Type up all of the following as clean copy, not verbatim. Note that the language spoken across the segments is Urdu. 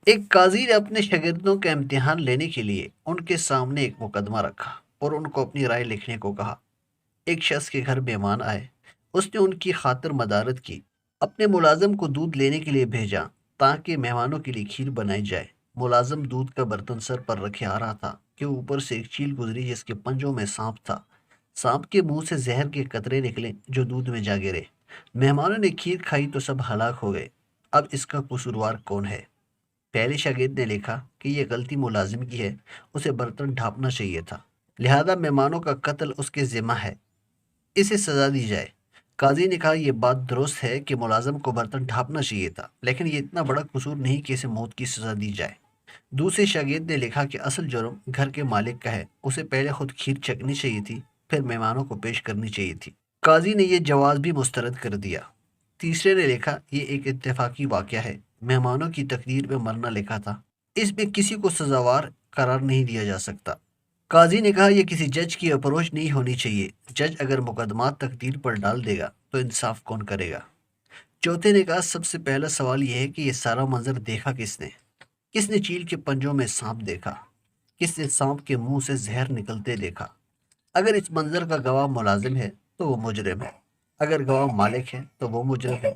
ایک قاضی نے اپنے شاگردوں کا امتحان لینے کے لیے ان کے سامنے ایک مقدمہ رکھا اور ان کو اپنی رائے لکھنے کو کہا۔ ایک شخص کے گھر مہمان آئے، اس نے ان کی خاطر مدارت کی، اپنے ملازم کو دودھ لینے کے لیے بھیجا تاکہ مہمانوں کے لیے کھیر بنائی جائے۔ ملازم دودھ کا برتن سر پر رکھے آ رہا تھا کہ اوپر سے ایک چیل گزری جس کے پنجوں میں سانپ تھا۔ سانپ کے منہ سے زہر کے قطرے نکلے جو دودھ میں جا گرے۔ مہمانوں نے کھیر کھائی تو سب ہلاک ہو گئے۔ اب اس کا قصوروار کون ہے؟ پہلے شاگرد نے لکھا کہ یہ غلطی ملازم کی ہے، اسے برتن ڈھانپنا چاہیے تھا، لہذا مہمانوں کا قتل اس کے ذمہ ہے، اسے سزا دی جائے۔ قاضی نے کہا یہ بات درست ہے کہ ملازم کو برتن ڈھانپنا چاہیے تھا، لیکن یہ اتنا بڑا قصور نہیں کہ اسے موت کی سزا دی جائے۔ دوسرے شاگرد نے لکھا کہ اصل جرم گھر کے مالک کا ہے، اسے پہلے خود کھیر چکھنی چاہیے تھی، پھر مہمانوں کو پیش کرنی چاہیے تھی۔ قاضی نے یہ جواز بھی مسترد کر دیا۔ تیسرے نے لکھا یہ ایک اتفاقی واقعہ ہے، مہمانوں کی تقدیر میں مرنا لکھا تھا، اس میں کسی کو سزاوار قرار نہیں دیا جا سکتا۔ قاضی نے کہا یہ کسی جج کی اپروچ نہیں ہونی چاہیے، جج اگر مقدمات تقدیر پر ڈال دے گا تو انصاف کون کرے گا؟ چوتھے نے کہا سب سے پہلا سوال یہ ہے کہ یہ سارا منظر دیکھا کس نے؟ کس نے چیل کے پنجوں میں سانپ دیکھا؟ کس نے سانپ کے منہ سے زہر نکلتے دیکھا؟ اگر اس منظر کا گواہ ملازم ہے تو وہ مجرم ہے، اگر گواہ مالک ہے تو وہ مجرم ہے،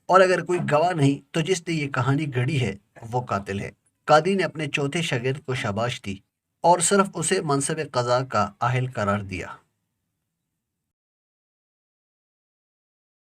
اور اگر کوئی گواہ نہیں تو جس نے یہ کہانی گھڑی ہے وہ قاتل ہے۔ قاضی نے اپنے چوتھے شاگرد کو شاباش دی اور صرف اسے منصب قضا کا اہل قرار دیا۔